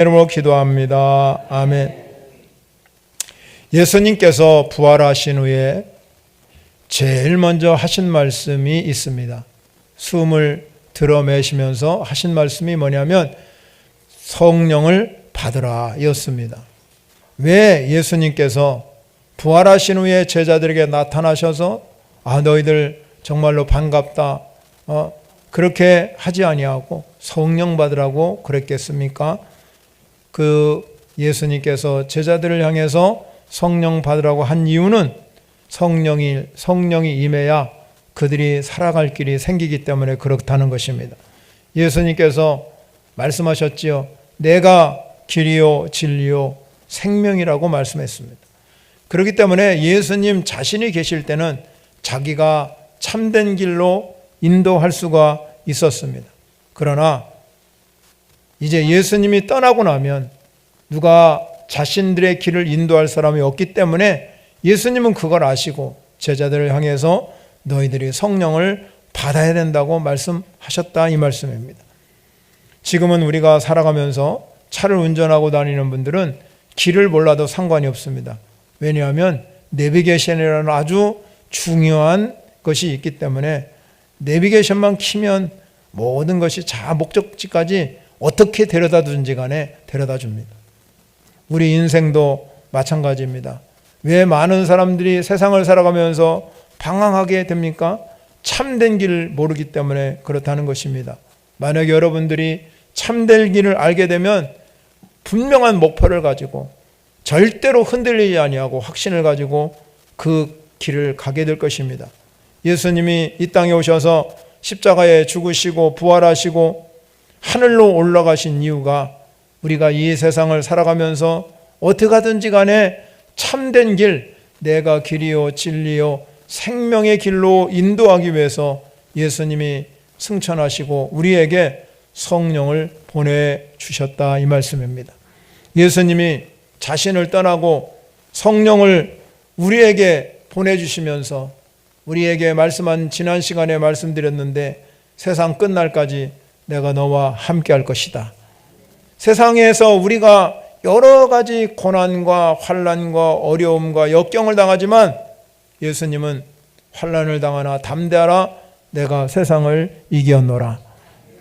이름으로 기도합니다. 아멘. 예수님께서 부활하신 후에 제일 먼저 하신 말씀이 있습니다. 숨을 들어매시면서 하신 말씀이 뭐냐면 성령을 받으라 였습니다. 왜 예수님께서 부활하신 후에 제자들에게 나타나셔서 너희들 정말로 반갑다 그렇게 하지 아니하고 성령 받으라고 그랬겠습니까? 그 예수님께서 제자들을 향해서 성령 받으라고 한 이유는 성령이 임해야 그들이 살아갈 길이 생기기 때문에 그렇다는 것입니다. 예수님께서 말씀하셨지요. 내가 길이요 진리요 생명이라고 말씀했습니다. 그렇기 때문에 예수님 자신이 계실 때는 자기가 참된 길로 인도할 수가 있었습니다. 그러나 이제 예수님이 떠나고 나면 누가 자신들의 길을 인도할 사람이 없기 때문에 예수님은 그걸 아시고 제자들을 향해서 너희들이 성령을 받아야 된다고 말씀하셨다 이 말씀입니다. 지금은 우리가 살아가면서 차를 운전하고 다니는 분들은 길을 몰라도 상관이 없습니다. 왜냐하면 내비게이션이라는 아주 중요한 것이 있기 때문에 내비게이션만 키면 모든 것이 자 목적지까지 어떻게 데려다 둔지 간에 데려다 줍니다. 우리 인생도 마찬가지입니다. 왜 많은 사람들이 세상을 살아가면서 방황하게 됩니까? 참된 길을 모르기 때문에 그렇다는 것입니다. 만약 여러분들이 참된 길을 알게 되면 분명한 목표를 가지고 절대로 흔들리지 아니하고 확신을 가지고 그 길을 가게 될 것입니다. 예수님이 이 땅에 오셔서 십자가에 죽으시고 부활하시고 하늘로 올라가신 이유가 우리가 이 세상을 살아가면서 어떻게 하든지 간에 참된 길, 내가 길이요 진리요 생명의 길로 인도하기 위해서 예수님이 승천하시고 우리에게 성령을 보내주셨다 이 말씀입니다. 예수님이 자신을 떠나고 성령을 우리에게 보내주시면서 우리에게 말씀한 지난 시간에 말씀드렸는데 세상 끝날까지 내가 너와 함께 할 것이다. 세상에서 우리가 여러 가지 고난과 환난과 어려움과 역경을 당하지만 예수님은 환난을 당하나 담대하라 내가 세상을 이겼노라.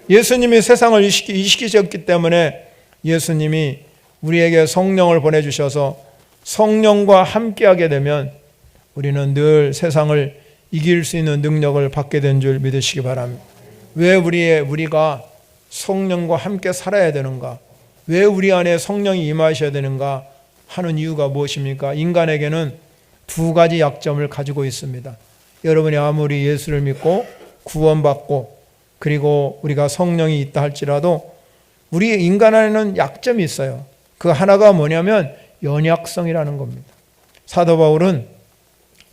예수님이 세상을 이기셨기 때문에 예수님이 우리에게 성령을 보내주셔서 성령과 함께하게 되면 우리는 늘 세상을 이길 수 있는 능력을 받게 된 줄 믿으시기 바랍니다. 왜 우리가 성령과 함께 살아야 되는가? 왜 우리 안에 성령이 임하셔야 되는가 하는 이유가 무엇입니까? 인간에게는 두 가지 약점을 가지고 있습니다. 여러분이 아무리 예수를 믿고 구원받고 그리고 우리가 성령이 있다 할지라도 우리 인간 안에는 약점이 있어요. 그 하나가 뭐냐면 연약성이라는 겁니다. 사도 바울은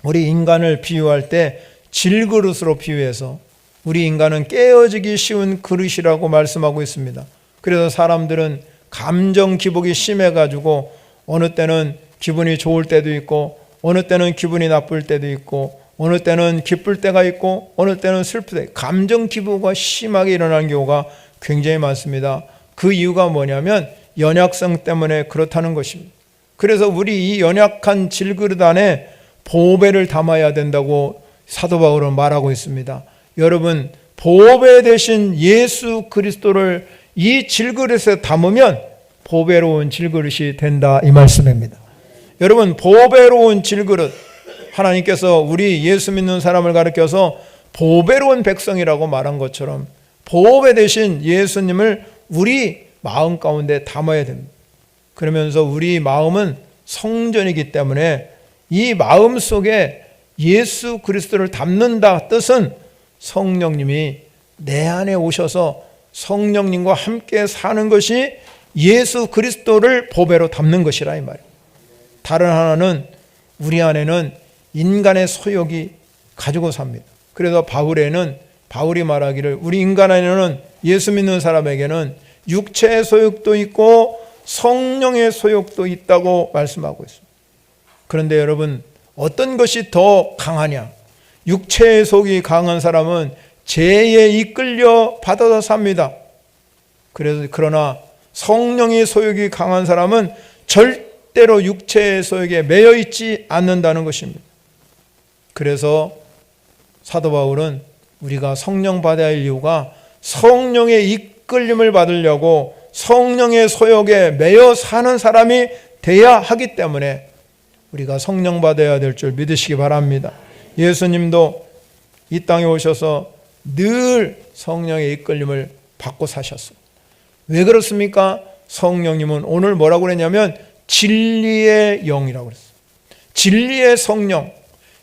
우리 인간을 비유할 때 질그릇으로 비유해서 우리 인간은 깨어지기 쉬운 그릇이라고 말씀하고 있습니다. 그래서 사람들은 감정 기복이 심해가지고 어느 때는 기분이 좋을 때도 있고 어느 때는 기분이 나쁠 때도 있고 어느 때는 기쁠 때가 있고 어느 때는 슬플 때 감정 기복이 심하게 일어나는 경우가 굉장히 많습니다. 그 이유가 뭐냐면 연약성 때문에 그렇다는 것입니다. 그래서 우리 이 연약한 질그릇 안에 보배를 담아야 된다고 사도 바울은 말하고 있습니다. 여러분 보배 대신 예수 그리스도를 이 질그릇에 담으면 보배로운 질그릇이 된다 이 말씀입니다. 여러분 보배로운 질그릇 하나님께서 우리 예수 믿는 사람을 가르쳐서 보배로운 백성이라고 말한 것처럼 보배 대신 예수님을 우리 마음 가운데 담아야 됩니다. 그러면서 우리 마음은 성전이기 때문에 이 마음 속에 예수 그리스도를 담는다 뜻은 성령님이 내 안에 오셔서 성령님과 함께 사는 것이 예수 그리스도를 보배로 담는 것이라 이 말이에요. 다른 하나는 우리 안에는 인간의 소욕이 가지고 삽니다. 그래서 바울이 말하기를 우리 인간 안에는 예수 믿는 사람에게는 육체의 소욕도 있고 성령의 소욕도 있다고 말씀하고 있습니다. 그런데 여러분 어떤 것이 더 강하냐? 육체의 속이 강한 사람은 죄에 이끌려 받아서 삽니다. 그러나 성령의 소욕이 강한 사람은 절대로 육체의 소욕에 매여 있지 않는다는 것입니다. 그래서 사도 바울은 우리가 성령 받아야 할 이유가 성령의 이끌림을 받으려고 성령의 소욕에 매여 사는 사람이 돼야 하기 때문에 우리가 성령 받아야 될 줄 믿으시기 바랍니다. 예수님도 이 땅에 오셔서 늘 성령의 이끌림을 받고 사셨습니다. 왜 그렇습니까? 성령님은 오늘 뭐라고 그랬냐면 진리의 영이라고 그랬어요. 진리의 성령,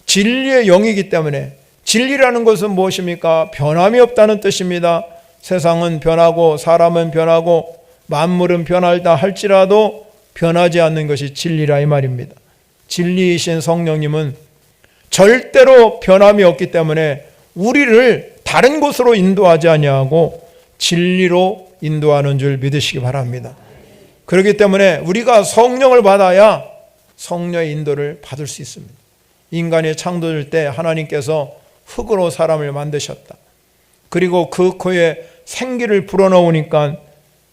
진리의 영이기 때문에 진리라는 것은 무엇입니까? 변함이 없다는 뜻입니다. 세상은 변하고 사람은 변하고 만물은 변할다 할지라도 변하지 않는 것이 진리라 이 말입니다. 진리이신 성령님은 절대로 변함이 없기 때문에 우리를 다른 곳으로 인도하지 아니하고 진리로 인도하는 줄 믿으시기 바랍니다. 그렇기 때문에 우리가 성령을 받아야 성령의 인도를 받을 수 있습니다. 인간이 창조될 때 하나님께서 흙으로 사람을 만드셨다. 그리고 그 코에 생기를 불어넣으니까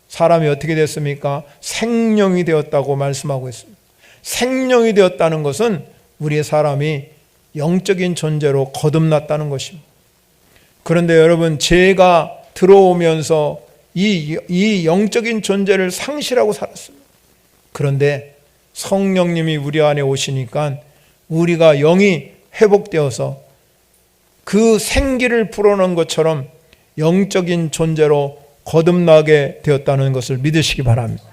사람이 어떻게 됐습니까? 생명이 되었다고 말씀하고 있습니다. 생명이 되었다는 것은 우리 사람이 영적인 존재로 거듭났다는 것입니다. 그런데 여러분, 죄가 들어오면서 이 영적인 존재를 상실하고 살았습니다. 그런데 성령님이 우리 안에 오시니까 우리가 영이 회복되어서 그 생기를 불어넣은 것처럼 영적인 존재로 거듭나게 되었다는 것을 믿으시기 바랍니다.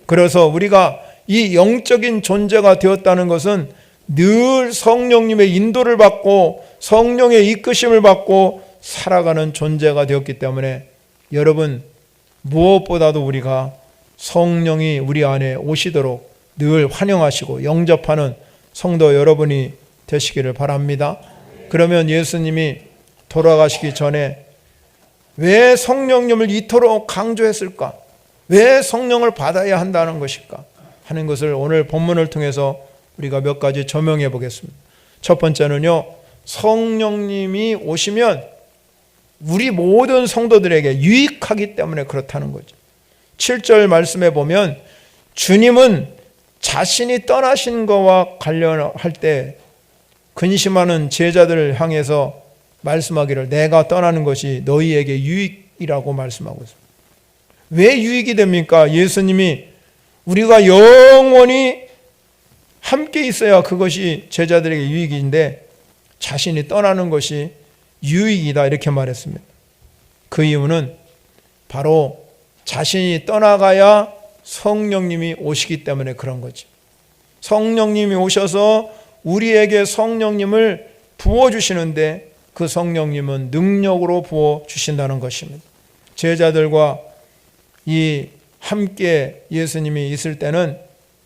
그래서 우리가 이 영적인 존재가 되었다는 것은 늘 성령님의 인도를 받고 성령의 이끄심을 받고 살아가는 존재가 되었기 때문에 여러분, 무엇보다도 우리가 성령이 우리 안에 오시도록 늘 환영하시고 영접하는 성도 여러분이 되시기를 바랍니다. 그러면 예수님이 돌아가시기 전에 왜 성령님을 이토록 강조했을까? 왜 성령을 받아야 한다는 것일까? 하는 것을 오늘 본문을 통해서 우리가 몇 가지 조명해 보겠습니다. 첫 번째는요, 성령님이 오시면 우리 모든 성도들에게 유익하기 때문에 그렇다는 거죠. 7절 말씀에 보면 주님은 자신이 떠나신 것과 관련할 때 근심하는 제자들을 향해서 말씀하기를 내가 떠나는 것이 너희에게 유익이라고 말씀하고 있습니다. 왜 유익이 됩니까? 예수님이 우리가 영원히 함께 있어야 그것이 제자들에게 유익인데 자신이 떠나는 것이 유익이다 이렇게 말했습니다. 그 이유는 바로 자신이 떠나가야 성령님이 오시기 때문에 그런 거죠. 성령님이 오셔서 우리에게 성령님을 부어주시는데 그 성령님은 능력으로 부어주신다는 것입니다. 제자들과 이 함께 예수님이 있을 때는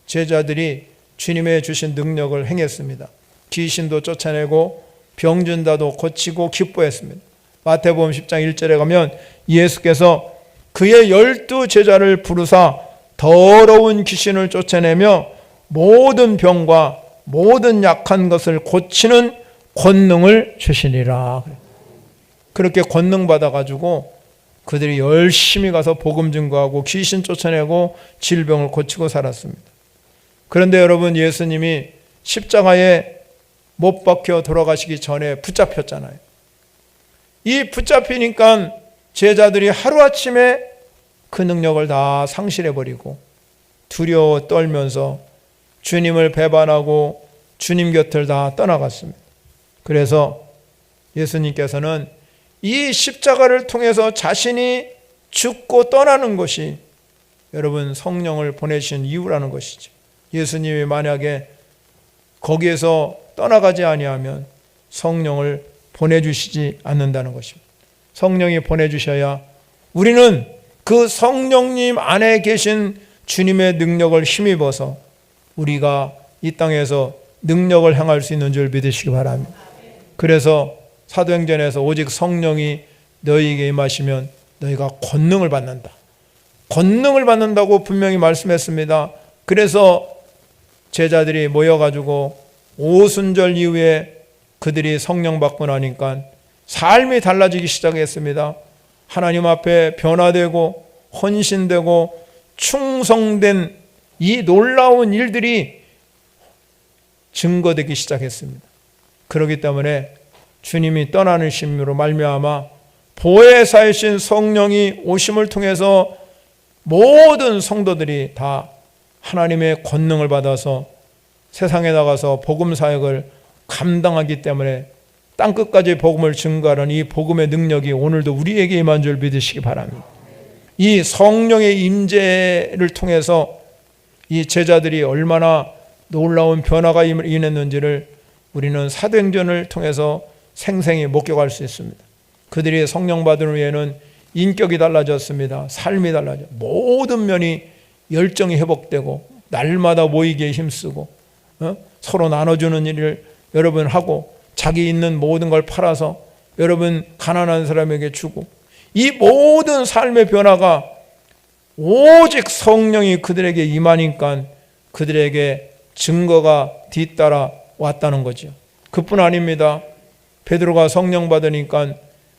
제자들이 주님의 주신 능력을 행했습니다. 귀신도 쫓아내고 병든 자도 고치고 기뻐했습니다. 마태복음 10장 1절에 가면 예수께서 그의 12 제자를 부르사 더러운 귀신을 쫓아내며 모든 병과 모든 약한 것을 고치는 권능을 주시니라. 그렇게 권능 받아가지고 그들이 열심히 가서 복음 증거하고 귀신 쫓아내고 질병을 고치고 살았습니다. 그런데 여러분, 예수님이 십자가에 못 박혀 돌아가시기 전에 붙잡혔잖아요. 이 붙잡히니까 제자들이 하루아침에 그 능력을 다 상실해버리고 두려워 떨면서 주님을 배반하고 주님 곁을 다 떠나갔습니다. 그래서 예수님께서는 이 십자가를 통해서 자신이 죽고 떠나는 것이 여러분 성령을 보내신 이유라는 것이죠. 예수님이 만약에 거기에서 떠나가지 아니하면 성령을 보내주시지 않는다는 것입니다. 성령이 보내주셔야 우리는 그 성령님 안에 계신 주님의 능력을 힘입어서 우리가 이 땅에서 능력을 행할 수 있는 줄 믿으시기 바랍니다. 그래서 사도행전에서 오직 성령이 너희에게 임하시면 너희가 권능을 받는다. 권능을 받는다고 분명히 말씀했습니다. 그래서 제자들이 모여가지고 오순절 이후에 그들이 성령 받고 나니까 삶이 달라지기 시작했습니다. 하나님 앞에 변화되고 헌신되고 충성된 이 놀라운 일들이 증거되기 시작했습니다. 그렇기 때문에 주님이 떠나심으로 말미암아 보혜사이신 성령이 오심을 통해서 모든 성도들이 다 하나님의 권능을 받아서 세상에 나가서 복음 사역을 감당하기 때문에 땅끝까지 복음을 증거하는 이 복음의 능력이 오늘도 우리에게 임한 줄 믿으시기 바랍니다. 이 성령의 임재를 통해서 이 제자들이 얼마나 놀라운 변화가 임했는지를 우리는 사도행전을 통해서 생생히 목격할 수 있습니다. 그들이 성령 받은 후에는 인격이 달라졌습니다. 삶이 달라져 모든 면이 열정이 회복되고 날마다 모이기에 힘쓰고 서로 나눠주는 일을 여러분 하고 자기 있는 모든 걸 팔아서 여러분 가난한 사람에게 주고 이 모든 삶의 변화가 오직 성령이 그들에게 임하니까 그들에게 증거가 뒤따라 왔다는 거죠. 그뿐 아닙니다. 베드로가 성령 받으니까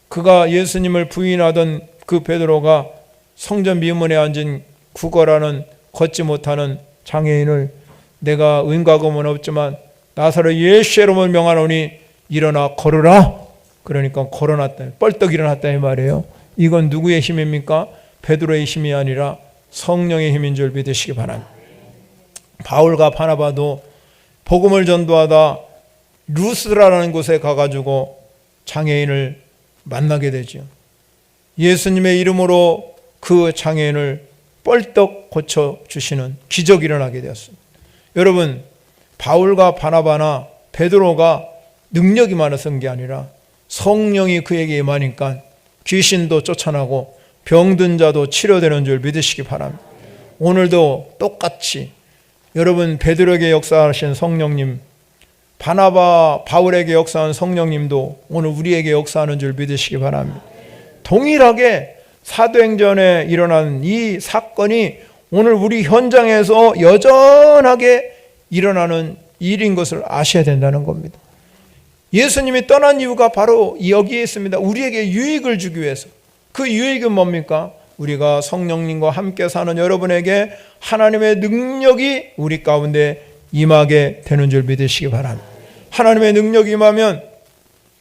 그가 예수님을 부인하던 그 베드로가 성전 미문에 앉은 구걸하는 걷지 못하는 장애인을 내가 은과금은 없지만 나사로 예수의 이름을 명하노니 일어나 걸으라. 그러니까 걸어놨다. 뻘떡 일어났다 이 말이에요. 이건 누구의 힘입니까? 베드로의 힘이 아니라 성령의 힘인 줄 믿으시기 바랍니다. 바울과 바나바도 복음을 전도하다 루스라라는 곳에 가가지고 장애인을 만나게 되죠. 예수님의 이름으로 그 장애인을 뻘떡 고쳐주시는 기적이 일어나게 되었습니다. 여러분, 바울과 바나바나 베드로가 능력이 많아서인 게 아니라 성령이 그에게 임하니까 귀신도 쫓아나고 병든 자도 치료되는 줄 믿으시기 바랍니다. 오늘도 똑같이 여러분 베드로에게 역사하신 성령님, 바나바 바울에게 역사한 성령님도 오늘 우리에게 역사하는 줄 믿으시기 바랍니다. 동일하게 사도행전에 일어난 이 사건이 오늘 우리 현장에서 여전하게 일어나는 일인 것을 아셔야 된다는 겁니다. 예수님이 떠난 이유가 바로 여기에 있습니다. 우리에게 유익을 주기 위해서. 그 유익은 뭡니까? 우리가 성령님과 함께 사는 여러분에게 하나님의 능력이 우리 가운데 임하게 되는 줄 믿으시기 바랍니다. 하나님의 능력이 임하면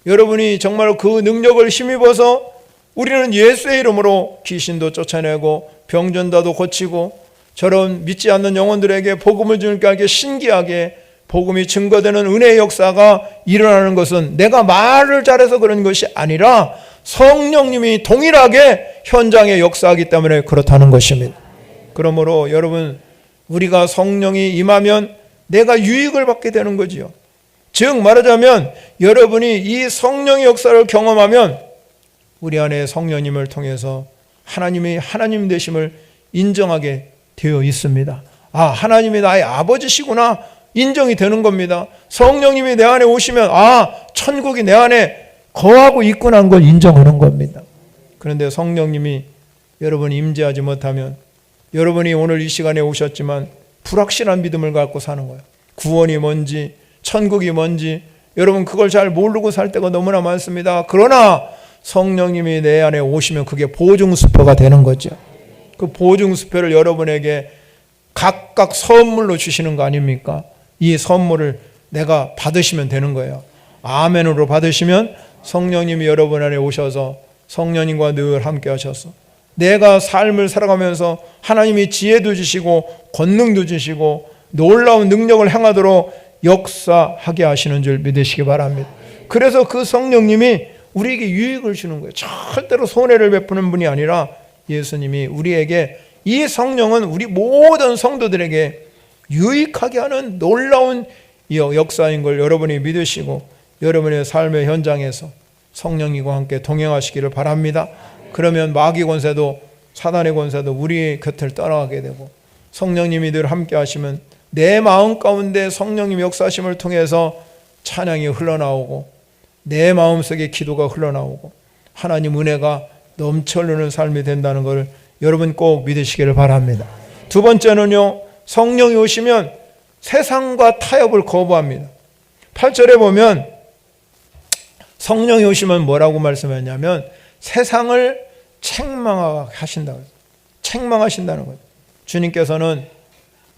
여러분이 정말 그 능력을 힘입어서 우리는 예수의 이름으로 귀신도 쫓아내고 병전다도 고치고 저런 믿지 않는 영혼들에게 복음을 주니까 이렇게 신기하게 복음이 증거되는 은혜의 역사가 일어나는 것은 내가 말을 잘해서 그런 것이 아니라 성령님이 동일하게 현장에 역사하기 때문에 그렇다는 것입니다. 그러므로 여러분 우리가 성령이 임하면 내가 유익을 받게 되는 거지요. 즉 말하자면 여러분이 이 성령의 역사를 경험하면 우리 안에 성령님을 통해서 하나님이 하나님 되심을 인정하게 되어 있습니다. 아, 하나님이 나의 아버지시구나 인정이 되는 겁니다. 성령님이 내 안에 오시면 아, 천국이 내 안에 거하고 있구나 하는 걸 인정하는 겁니다. 그런데 성령님이 여러분이 임재하지 못하면 여러분이 오늘 이 시간에 오셨지만 불확실한 믿음을 갖고 사는 거예요. 구원이 뭔지 천국이 뭔지 여러분 그걸 잘 모르고 살 때가 너무나 많습니다. 그러나 성령님이 내 안에 오시면 그게 보증수표가 되는 거죠. 그 보증수표를 여러분에게 각각 선물로 주시는 거 아닙니까? 이 선물을 내가 받으시면 되는 거예요. 아멘으로 받으시면 성령님이 여러분 안에 오셔서 성령님과 늘 함께 하셔서 내가 삶을 살아가면서 하나님이 지혜도 주시고 권능도 주시고 놀라운 능력을 행하도록 역사하게 하시는 줄 믿으시기 바랍니다. 그래서 그 성령님이 우리에게 유익을 주는 거예요. 절대로 손해를 베푸는 분이 아니라 예수님이 우리에게 이 성령은 우리 모든 성도들에게 유익하게 하는 놀라운 역사인 걸 여러분이 믿으시고 여러분의 삶의 현장에서 성령님과 함께 동행하시기를 바랍니다. 그러면 마귀 권세도 사단의 권세도 우리 곁을 떠나가게 되고 성령님이 늘 함께 하시면 내 마음 가운데 성령님 역사하심을 통해서 찬양이 흘러나오고 내 마음속에 기도가 흘러나오고 하나님 은혜가 넘쳐 흐르는 삶이 된다는 걸 여러분 꼭 믿으시기를 바랍니다. 두 번째는요, 성령이 오시면 세상과 타협을 거부합니다. 8절에 보면 성령이 오시면 뭐라고 말씀하냐면 세상을 책망하신다고 해요. 책망하신다는 거죠. 주님께서는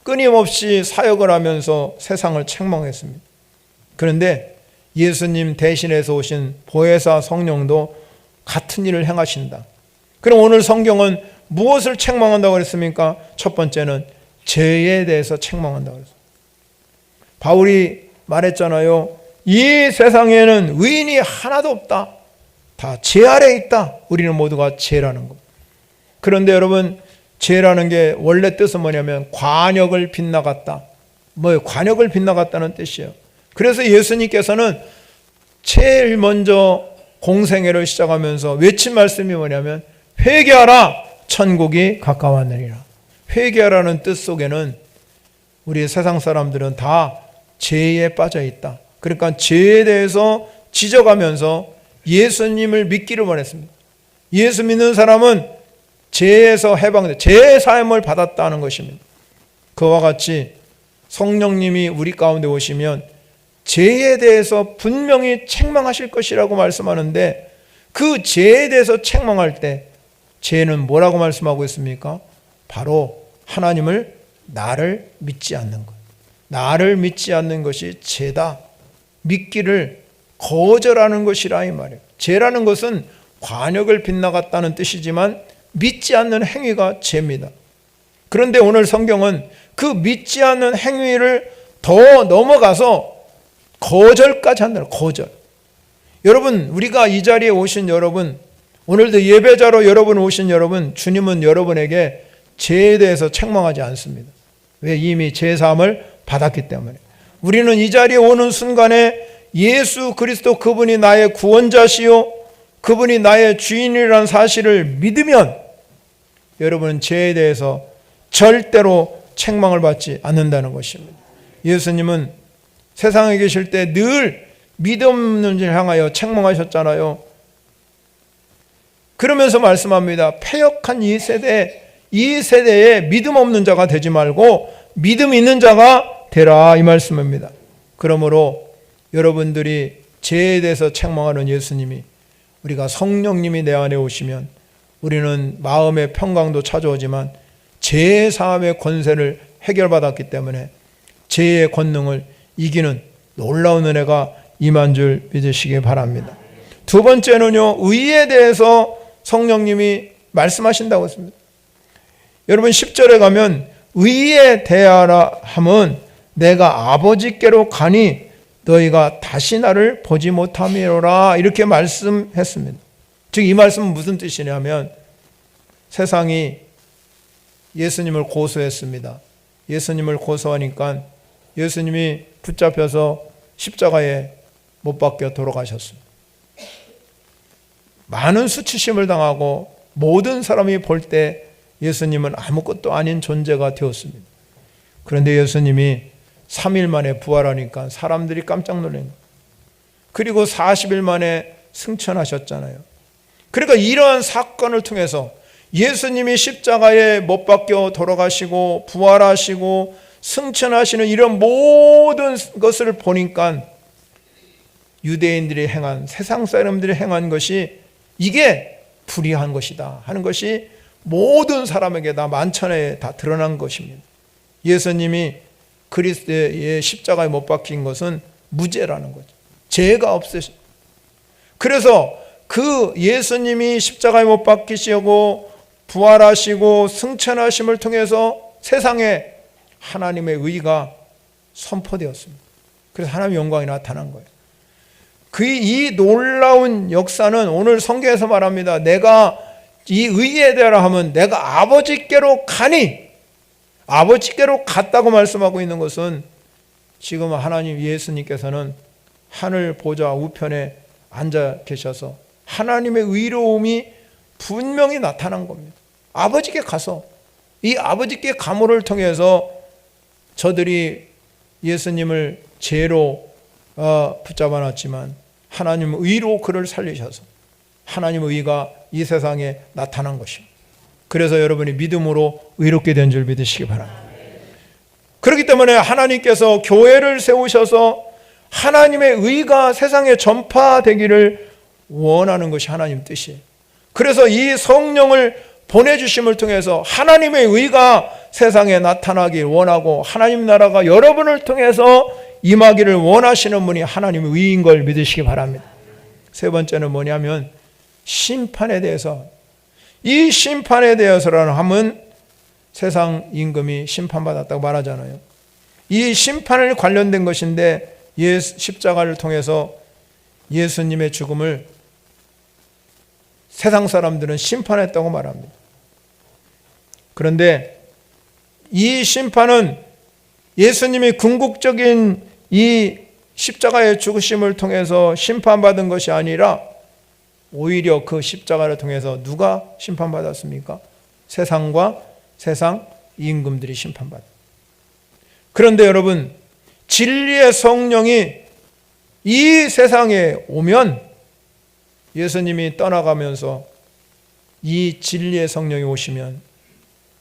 끊임없이 사역을 하면서 세상을 책망했습니다. 그런데 예수님 대신해서 오신 보혜사 성령도 같은 일을 행하신다. 그럼 오늘 성경은 무엇을 책망한다고 그랬습니까? 첫 번째는 죄에 대해서 책망한다고 그랬어요. 바울이 말했잖아요. 이 세상에는 의인이 하나도 없다. 다 죄 아래 있다. 우리는 모두가 죄라는 것. 그런데 여러분, 죄라는 게 원래 뜻은 뭐냐면 관역을 빗나갔다. 관역을 빗나갔다는 뜻이에요. 그래서 예수님께서는 제일 먼저 공생애를 시작하면서 외친 말씀이 뭐냐면 회개하라, 천국이 가까웠느니라. 회개하라는 뜻 속에는 우리 세상 사람들은 다 죄에 빠져 있다. 그러니까 죄에 대해서 지적하면서 예수님을 믿기를 원했습니다. 예수 믿는 사람은 죄에서 해방돼 죄 사함을 받았다는 것입니다. 그와 같이 성령님이 우리 가운데 오시면 죄에 대해서 분명히 책망하실 것이라고 말씀하는데, 그 죄에 대해서 책망할 때 죄는 뭐라고 말씀하고 있습니까? 바로 하나님을, 나를 믿지 않는 것. 나를 믿지 않는 것이 죄다. 믿기를 거절하는 것이라 이 말이에요. 죄라는 것은 관역을 빗나갔다는 뜻이지만 믿지 않는 행위가 죄입니다. 그런데 오늘 성경은 그 믿지 않는 행위를 더 넘어가서 거절까지 한다는 거절. 여러분, 우리가 이 자리에 오신 여러분, 오늘도 예배자로 여러분 오신 여러분, 주님은 여러분에게 죄에 대해서 책망하지 않습니다. 왜? 이미 죄사함을 받았기 때문에. 우리는 이 자리에 오는 순간에 예수 그리스도 그분이 나의 구원자시요 그분이 나의 주인이라는 사실을 믿으면 여러분은 죄에 대해서 절대로 책망을 받지 않는다는 것입니다. 예수님은 세상에 계실 때 늘 믿음 없는 자를 향하여 책망하셨잖아요. 그러면서 말씀합니다. 패역한 이 세대에 믿음 없는 자가 되지 말고 믿음 있는 자가 되라, 이 말씀입니다. 그러므로 여러분들이 죄에 대해서 책망하는 예수님이, 우리가 성령님이 내 안에 오시면 우리는 마음의 평강도 찾아오지만 죄의 사함의 권세를 해결받았기 때문에 죄의 권능을 이기는 놀라운 은혜가 임한 줄 믿으시기 바랍니다. 두 번째는요, 의에 대해서 성령님이 말씀하신다고 했습니다. 여러분 10절에 가면 의에 대하라 함은 내가 아버지께로 가니 너희가 다시 나를 보지 못함이로라, 이렇게 말씀했습니다. 즉 이 말씀은 무슨 뜻이냐면, 세상이 예수님을 고소했습니다. 예수님을 고소하니까 예수님이 붙잡혀서 십자가에 못 박혀 돌아가셨습니다. 많은 수치심을 당하고 모든 사람이 볼 때 예수님은 아무것도 아닌 존재가 되었습니다. 그런데 예수님이 3일 만에 부활하니까 사람들이 깜짝 놀란 거예요. 그리고 40일 만에 승천하셨잖아요. 그러니까 이러한 사건을 통해서 예수님이 십자가에 못 박혀 돌아가시고 부활하시고 승천하시는 이런 모든 것을 보니까 유대인들이 행한, 세상 사람들이 행한 것이 이게 불의한 것이다 하는 것이 모든 사람에게 다 만천에 다 드러난 것입니다. 예수님이 그리스도의 십자가에 못 박힌 것은 무죄라는 거죠. 죄가 없으신. 그래서 그 예수님이 십자가에 못 박히시고 부활하시고 승천하심을 통해서 세상에 하나님의 의가 선포되었습니다. 그래서 하나님의 영광이 나타난 거예요. 이 놀라운 역사는 오늘 성경에서 말합니다. 내가 이 의에 대하라 하면 내가 아버지께로 가니, 아버지께로 갔다고 말씀하고 있는 것은 지금 하나님 예수님께서는 하늘 보좌 우편에 앉아 계셔서 하나님의 의로움이 분명히 나타난 겁니다. 아버지께 가서 이 아버지께 가물을 통해서 저들이 예수님을 죄로 붙잡아 놨지만 하나님 의로 그를 살리셔서 하나님의 의가 이 세상에 나타난 것입니다. 그래서 여러분이 믿음으로 의롭게 된 줄 믿으시기 바랍니다. 그렇기 때문에 하나님께서 교회를 세우셔서 하나님의 의가 세상에 전파되기를 원하는 것이 하나님 뜻이에요. 그래서 이 성령을 보내주심을 통해서 하나님의 의가 세상에 나타나길 원하고 하나님 나라가 여러분을 통해서 임하기를 원하시는 분이 하나님의 의인 걸 믿으시기 바랍니다. 세 번째는 뭐냐면 심판에 대해서, 이 심판에 대해서라는 하면 세상 임금이 심판받았다고 말하잖아요. 이 심판을 관련된 것인데 십자가를 통해서 예수님의 죽음을 세상 사람들은 심판했다고 말합니다. 그런데 이 심판은 예수님이 궁극적인 이 십자가의 죽으심을 통해서 심판받은 것이 아니라 오히려 그 십자가를 통해서 누가 심판받았습니까? 세상과 세상 임금들이 심판받았습니다. 그런데 여러분, 진리의 성령이 이 세상에 오면, 예수님이 떠나가면서 이 진리의 성령이 오시면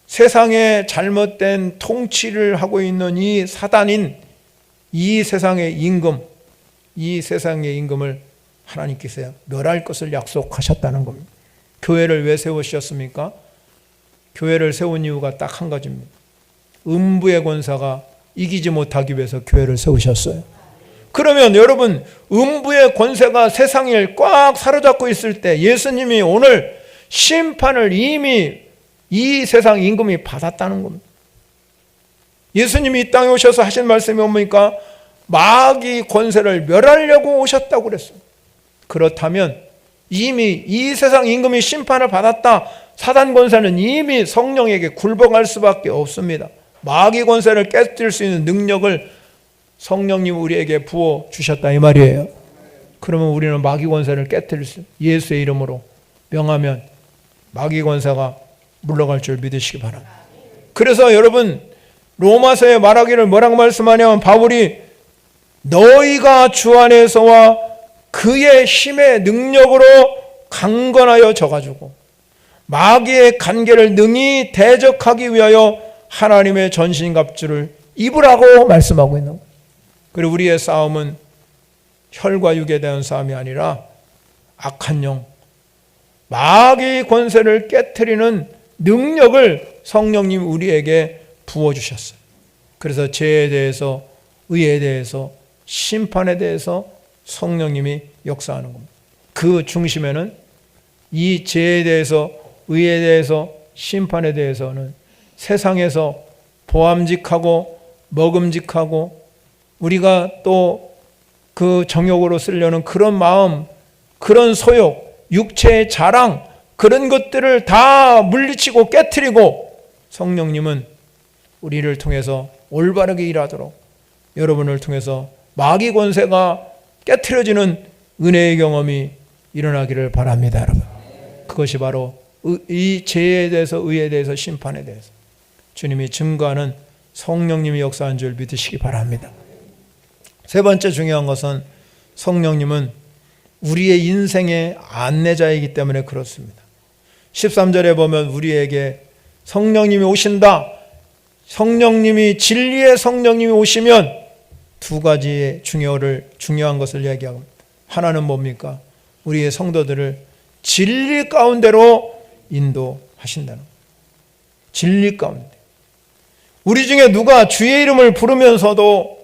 세상에 잘못된 통치를 하고 있는 이 사단인 이 세상의 임금, 이 세상의 임금을 하나님께서 멸할 것을 약속하셨다는 겁니다. 교회를 왜 세우셨습니까? 교회를 세운 이유가 딱 한 가지입니다. 음부의 권사가 이기지 못하기 위해서 교회를 세우셨어요. 그러면 여러분, 음부의 권세가 세상을 꽉 사로잡고 있을 때 예수님이 오늘 심판을 이미 이 세상 임금이 받았다는 겁니다. 예수님이 이 땅에 오셔서 하신 말씀이 뭡니까? 마귀 권세를 멸하려고 오셨다고 그랬어요. 그렇다면 이미 이 세상 임금이 심판을 받았다. 사단 권세는 이미 성령에게 굴복할 수밖에 없습니다. 마귀 권세를 깨뜨릴 수 있는 능력을 성령님 우리에게 부어 주셨다 이 말이에요. 그러면 우리는 마귀 권세를 깨뜨릴 수, 예수의 이름으로 명하면 마귀 권세가 물러갈 줄 믿으시기 바랍니다. 그래서 여러분, 로마서에 말하기를 뭐라고 말씀하냐면, 바울이 너희가 주 안에서와 그의 힘의 능력으로 강건하여 져가지고 마귀의 간계를 능히 대적하기 위하여 하나님의 전신갑주를 입으라고 말씀하고 있는 거예요. 그리고 우리의 싸움은 혈과 육에 대한 싸움이 아니라 악한 영, 마귀의 권세를 깨트리는 능력을 성령님 우리에게 부어주셨어요. 그래서 죄에 대해서, 의에 대해서, 심판에 대해서 성령님이 역사하는 겁니다. 그 중심에는 이 죄에 대해서, 의에 대해서, 심판에 대해서는 세상에서 보암직하고 먹음직하고 우리가 또 그 정욕으로 쓰려는 그런 마음, 그런 소욕, 육체의 자랑, 그런 것들을 다 물리치고 깨트리고 성령님은 우리를 통해서 올바르게 일하도록 여러분을 통해서 마귀 권세가 깨트려지는 은혜의 경험이 일어나기를 바랍니다. 여러분, 그것이 바로 이 죄에 대해서, 의에 대해서, 심판에 대해서 주님이 증거하는 성령님이 역사한 줄 믿으시기 바랍니다. 세 번째 중요한 것은 성령님은 우리의 인생의 안내자이기 때문에 그렇습니다. 13절에 보면 우리에게 성령님이 오신다, 성령님이, 진리의 성령님이 오시면 두 가지의 중요한 것을 이야기합니다. 하나는 뭡니까? 우리의 성도들을 진리 가운데로 인도하신다는 거예요. 진리 가운데. 우리 중에 누가 주의 이름을 부르면서도,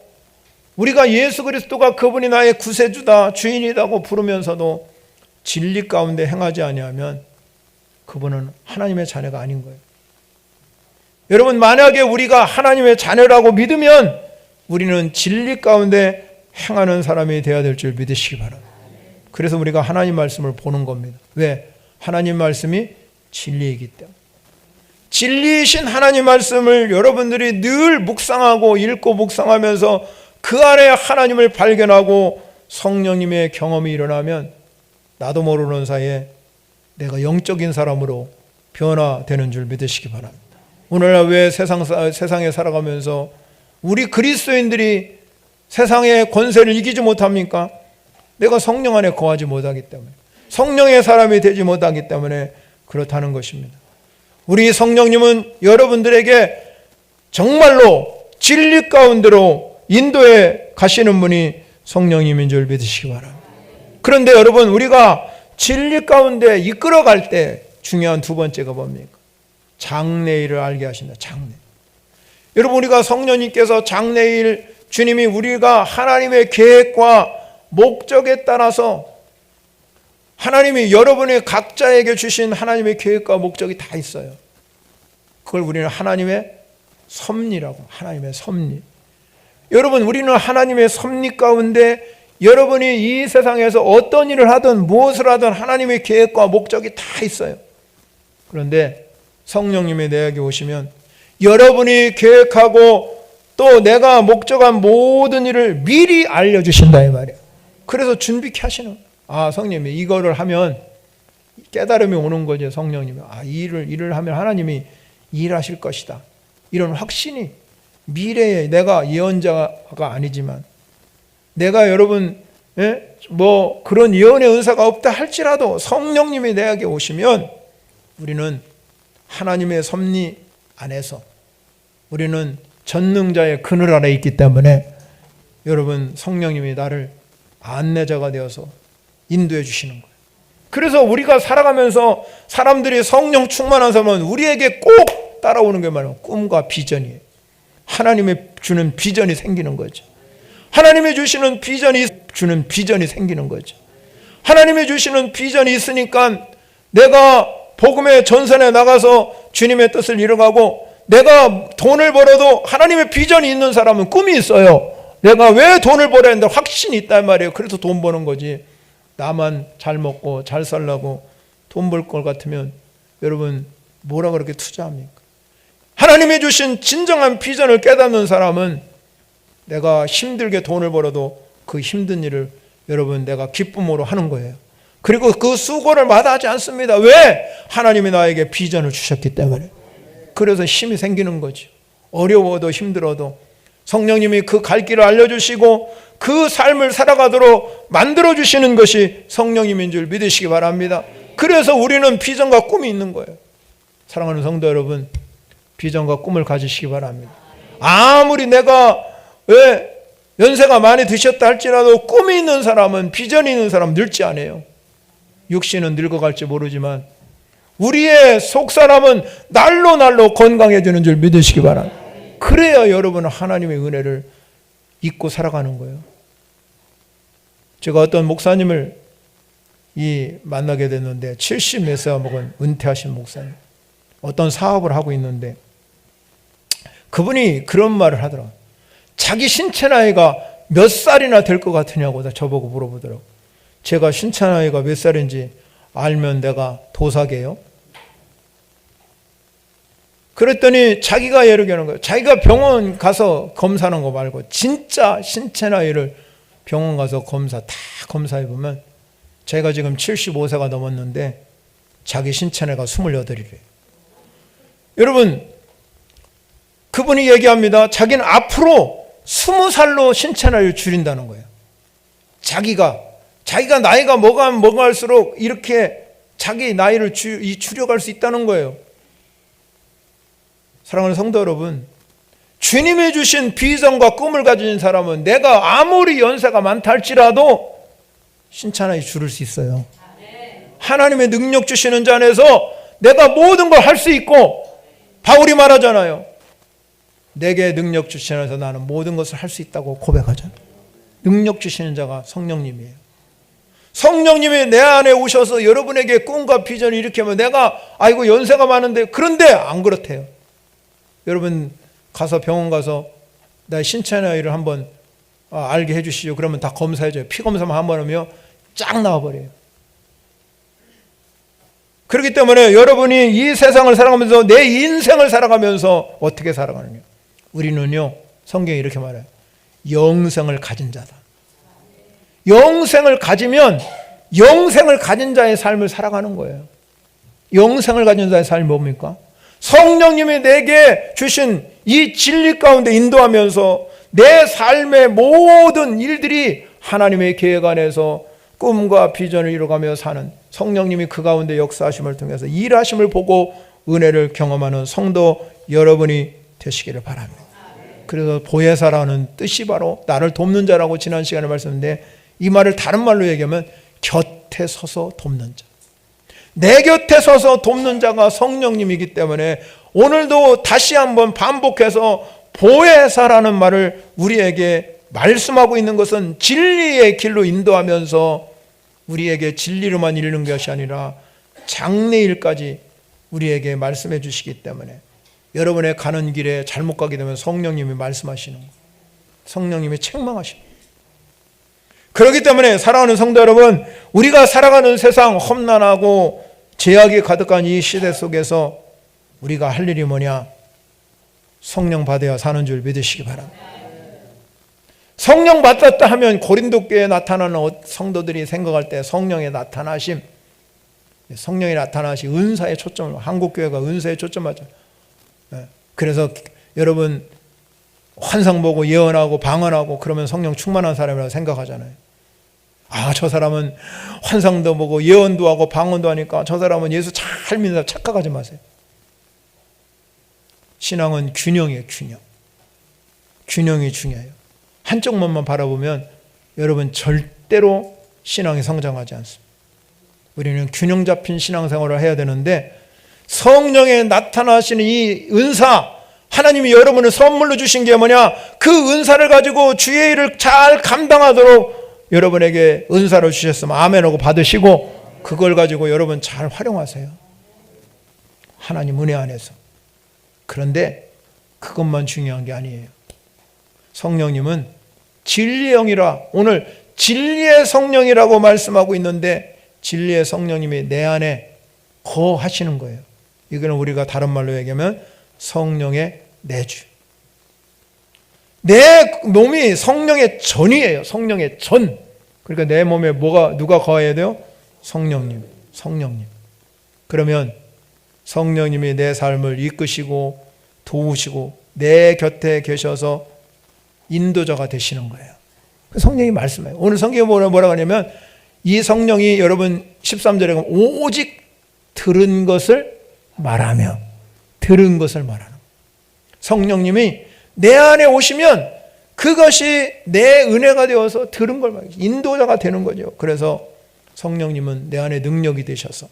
우리가 예수 그리스도가 그분이 나의 구세주다, 주인이라고 부르면서도 진리 가운데 행하지 아니하면 그분은 하나님의 자녀가 아닌 거예요. 여러분, 만약에 우리가 하나님의 자녀라고 믿으면 우리는 진리 가운데 행하는 사람이 되어야 될 줄 믿으시기 바랍니다. 그래서 우리가 하나님 말씀을 보는 겁니다. 왜? 하나님 말씀이 진리이기 때문에. 진리이신 하나님 말씀을 여러분들이 늘 묵상하고 읽고 묵상하면서 그 안에 하나님을 발견하고 성령님의 경험이 일어나면 나도 모르는 사이에 내가 영적인 사람으로 변화되는 줄 믿으시기 바랍니다. 오늘날 왜 세상에 살아가면서 우리 그리스도인들이 세상의 권세를 이기지 못합니까? 내가 성령 안에 거하지 못하기 때문에, 성령의 사람이 되지 못하기 때문에 그렇다는 것입니다. 우리 성령님은 여러분들에게 정말로 진리 가운데로 인도해 가시는 분이 성령님인 줄 믿으시기 바랍니다. 그런데 여러분, 우리가 진리 가운데 이끌어갈 때 중요한 두 번째가 뭡니까? 장래일을 알게 하신다. 장래. 여러분, 우리가 성령님께서 장래일, 주님이 우리가 하나님의 계획과 목적에 따라서 하나님이 여러분의 각자에게 주신 하나님의 계획과 목적이 다 있어요. 그걸 우리는 하나님의 섭리라고. 하나님의 섭리. 여러분, 우리는 하나님의 섭리 가운데 여러분이 이 세상에서 어떤 일을 하든 무엇을 하든 하나님의 계획과 목적이 다 있어요. 그런데 성령님이 내게 오시면 여러분이 계획하고 또 내가 목적한 모든 일을 미리 알려주신다 이 말이에요. 그래서 준비케 하시는 거예요. 아, 성령님이 이거를 하면 깨달음이 오는 거죠. 성령님이 이 일을 하면 하나님이 일하실 것이다. 이런 확신이 미래에 내가 예언자가 아니지만 내가 여러분 뭐 그런 예언의 은사가 없다 할지라도 성령님이 내게 오시면 우리는 하나님의 섭리 안에서 우리는 전능자의 그늘 아래 있기 때문에 여러분 성령님이 나를 안내자가 되어서 인도해 주시는 거예요. 그래서 우리가 살아가면서 사람들이 성령 충만한 사람은 우리에게 꼭 따라오는 게 말이에요. 꿈과 비전이에요. 하나님의 주는 비전이 생기는 거죠. 하나님이 주시는 비전이 생기는 거죠. 하나님이 주시는 비전이 있으니까 내가 복음의 전선에 나가서 주님의 뜻을 이루가고 내가 돈을 벌어도 하나님의 비전이 있는 사람은 꿈이 있어요. 내가 왜 돈을 벌어야 하는데 확신이 있단 말이에요. 그래서 돈 버는 거지. 나만 잘 먹고 잘 살라고 돈 벌 것 같으면 여러분 뭐라 그렇게 투자합니까? 하나님이 주신 진정한 비전을 깨닫는 사람은 내가 힘들게 돈을 벌어도 그 힘든 일을 여러분 내가 기쁨으로 하는 거예요. 그리고 그 수고를 마다하지 않습니다. 왜? 하나님이 나에게 비전을 주셨기 때문에. 그래서 힘이 생기는 거죠. 어려워도 힘들어도 성령님이 그 갈 길을 알려주시고 그 삶을 살아가도록 만들어주시는 것이 성령님인 줄 믿으시기 바랍니다. 그래서 우리는 비전과 꿈이 있는 거예요. 사랑하는 성도 여러분, 비전과 꿈을 가지시기 바랍니다. 아무리 내가 연세가 많이 드셨다 할지라도 꿈이 있는 사람은, 비전이 있는 사람은 늙지 않아요. 육신은 늙어갈지 모르지만 우리의 속사람은 날로 건강해지는 줄 믿으시기 바랍니다. 그래야 여러분은 하나님의 은혜를 잊고 살아가는 거예요. 제가 어떤 목사님을 만나게 됐는데 70몇 세가 먹은 은퇴하신 목사님, 어떤 사업을 하고 있는데 그분이 그런 말을 하더라고요. 자기 신체 나이가 몇 살이나 될 것 같으냐고 저보고 물어보더라고요. 제가 신체 나이가 몇 살인지 알면 내가 도사게요? 그랬더니 자기가 얘기하는 거예요. 자기가 병원 가서 검사하는 거 말고 진짜 신체 나이를 병원 가서 다 검사해보면 제가 지금 75세가 넘었는데 자기 신체 나이가 28이래요. 여러분, 그분이 얘기합니다. 자기는 앞으로 20살로 신체 나이를 줄인다는 거예요. 자기가 나이가 먹어갈수록 이렇게 자기 나이를 줄여갈 수 있다는 거예요. 사랑하는 성도 여러분, 주님이 주신 비전과 꿈을 가진 사람은 내가 아무리 연세가 많다 할지라도 신체 나이 줄일 수 있어요. 하나님의 능력 주시는 자 안에서 내가 모든 걸 할 수 있고, 바울이 말하잖아요. 내게 능력 주시는 자에서 나는 모든 것을 할 수 있다고 고백하잖아요. 능력 주시는 자가 성령님이에요. 성령님이 내 안에 오셔서 여러분에게 꿈과 비전을 일으키면 내가 아이고 연세가 많은데, 그런데 안 그렇대요. 여러분 가서 병원 가서 나 신체 나이를 한번 알게 해주시죠. 그러면 다 검사해줘요. 피 검사만 한번 하면 쫙 나와버려요. 그렇기 때문에 여러분이 이 세상을 살아가면서 내 인생을 살아가면서 어떻게 살아가느냐, 우리는요, 성경이 이렇게 말해요. 영생을 가진 자다. 영생을 가지면 영생을 가진 자의 삶을 살아가는 거예요. 영생을 가진 자의 삶이 뭡니까? 성령님이 내게 주신 이 진리 가운데 인도하면서 내 삶의 모든 일들이 하나님의 계획 안에서 꿈과 비전을 이루어가며 사는, 성령님이 그 가운데 역사하심을 통해서 일하심을 보고 은혜를 경험하는 성도 여러분이 되시기를 바랍니다. 그래서 보혜사라는 뜻이 바로 나를 돕는 자라고 지난 시간에 말씀했는데, 이 말을 다른 말로 얘기하면 곁에 서서 돕는 자. 내 곁에 서서 돕는 자가 성령님이기 때문에 오늘도 다시 한번 반복해서 보혜사라는 말을 우리에게 말씀하고 있는 것은 진리의 길로 인도하면서 우리에게 진리로만 이르는 것이 아니라 장래일까지 우리에게 말씀해 주시기 때문에 여러분의 가는 길에 잘못 가게 되면 성령님이 말씀하시는 거예요. 성령님이 책망하시는 거예요. 그렇기 때문에 사랑하는 성도 여러분, 우리가 살아가는 세상 험난하고 죄악이 가득한 이 시대 속에서 우리가 할 일이 뭐냐? 성령 받아야 사는 줄 믿으시기 바랍니다. 성령 받았다 하면 고린도 교회에 나타나는 성도들이 생각할 때 성령의 나타나심, 성령이 나타나신 은사에 초점을, 한국 교회가 은사에 초점하죠. 그래서 여러분 환상 보고 예언하고 방언하고 그러면 성령 충만한 사람이라고 생각하잖아요. 아, 저 사람은 환상도 보고 예언도 하고 방언도 하니까 저 사람은 예수 잘 믿는다 착각하지 마세요. 신앙은 균형이에요. 균형이 중요해요. 한쪽만 바라보면 여러분 절대로 신앙이 성장하지 않습니다. 우리는 균형 잡힌 신앙생활을 해야 되는데 성령에 나타나시는 이 은사, 하나님이 여러분을 선물로 주신 게 뭐냐? 그 은사를 가지고 주의 일을 잘 감당하도록 여러분에게 은사를 주셨으면 아멘하고 받으시고 그걸 가지고 여러분 잘 활용하세요. 하나님 은혜 안에서. 그런데 그것만 중요한 게 아니에요. 성령님은 진리의 영이라, 오늘 진리의 성령이라고 말씀하고 있는데 진리의 성령님이 내 안에 거하시는 거예요. 이거는 우리가 다른 말로 얘기하면 성령의 내주. 내 몸이 성령의 전이에요. 성령의 전. 그러니까 내 몸에 누가 거해야 돼요? 성령님. 그러면 성령님이 내 삶을 이끄시고 도우시고 내 곁에 계셔서 인도자가 되시는 거예요. 성령이 말씀해요. 오늘 성경에 뭐라고 하냐면 이 성령이 여러분 13절에 보면 오직 들은 것을 말하며 성령님이 내 안에 오시면 그것이 내 은혜가 되어서 들은 걸 말해요. 인도자가 되는 거죠. 그래서 성령님은 내 안에 능력이 되셔서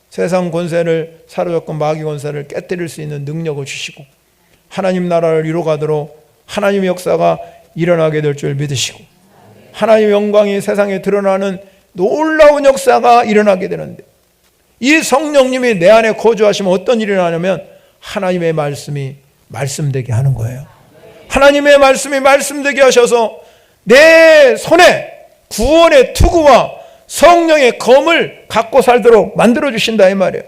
세상 권세를 사로잡고 마귀 권세를 깨뜨릴 수 있는 능력을 주시고 하나님 나라를 이루어가도록 하나님의 역사가 일어나게 될 줄 믿으시고 하나님의 영광이 세상에 드러나는 놀라운 역사가 일어나게 되는데 이 성령님이 내 안에 거주하시면 어떤 일이 일어나냐면 하나님의 말씀이 말씀되게 하는 거예요. 하나님의 말씀이 말씀되게 하셔서 내 손에 구원의 투구와 성령의 검을 갖고 살도록 만들어주신다 이 말이에요.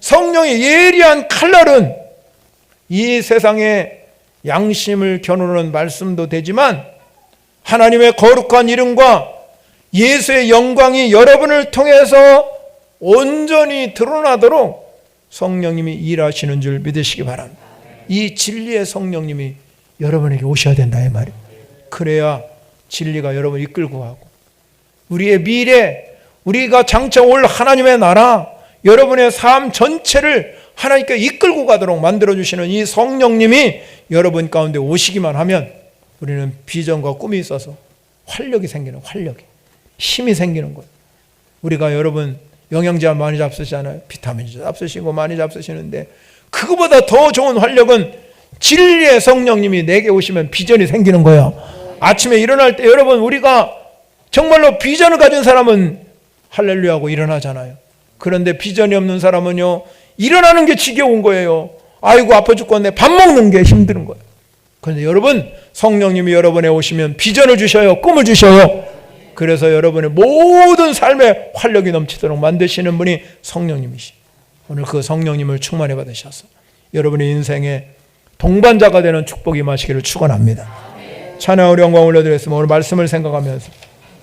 성령의 예리한 칼날은 이 세상에 양심을 겨누는 말씀도 되지만 하나님의 거룩한 이름과 예수의 영광이 여러분을 통해서 온전히 드러나도록 성령님이 일하시는 줄 믿으시기 바랍니다. 이 진리의 성령님이 여러분에게 오셔야 된다 이 말이에요. 그래야 진리가 여러분을 이끌고 가고 우리의 미래, 우리가 장차 올 하나님의 나라, 여러분의 삶 전체를 하나님께 이끌고 가도록 만들어주시는 이 성령님이 여러분 가운데 오시기만 하면 우리는 비전과 꿈이 있어서 활력이 생기는 힘이 생기는 거예요. 우리가 여러분 영양제 많이 잡수시잖아요. 비타민도 잡수시고 많이 잡수시는데 그거보다 더 좋은 활력은 진리의 성령님이 내게 오시면 비전이 생기는 거예요. 아침에 일어날 때 여러분 우리가 정말로 비전을 가진 사람은 할렐루야하고 일어나잖아요. 그런데 비전이 없는 사람은요 일어나는 게 지겨운 거예요. 아이고 아파 죽겠네. 밥 먹는 게 힘든 거예요. 그런데 여러분 성령님이 여러분에 오시면 비전을 주셔요. 꿈을 주셔요. 그래서 여러분의 모든 삶에 활력이 넘치도록 만드시는 분이 성령님이시. 오늘 그 성령님을 충만히 받으셔서 여러분의 인생에 동반자가 되는 축복이 임하시기를 축원합니다. 찬양 우리 영광 올려드렸으면 오늘 말씀을 생각하면서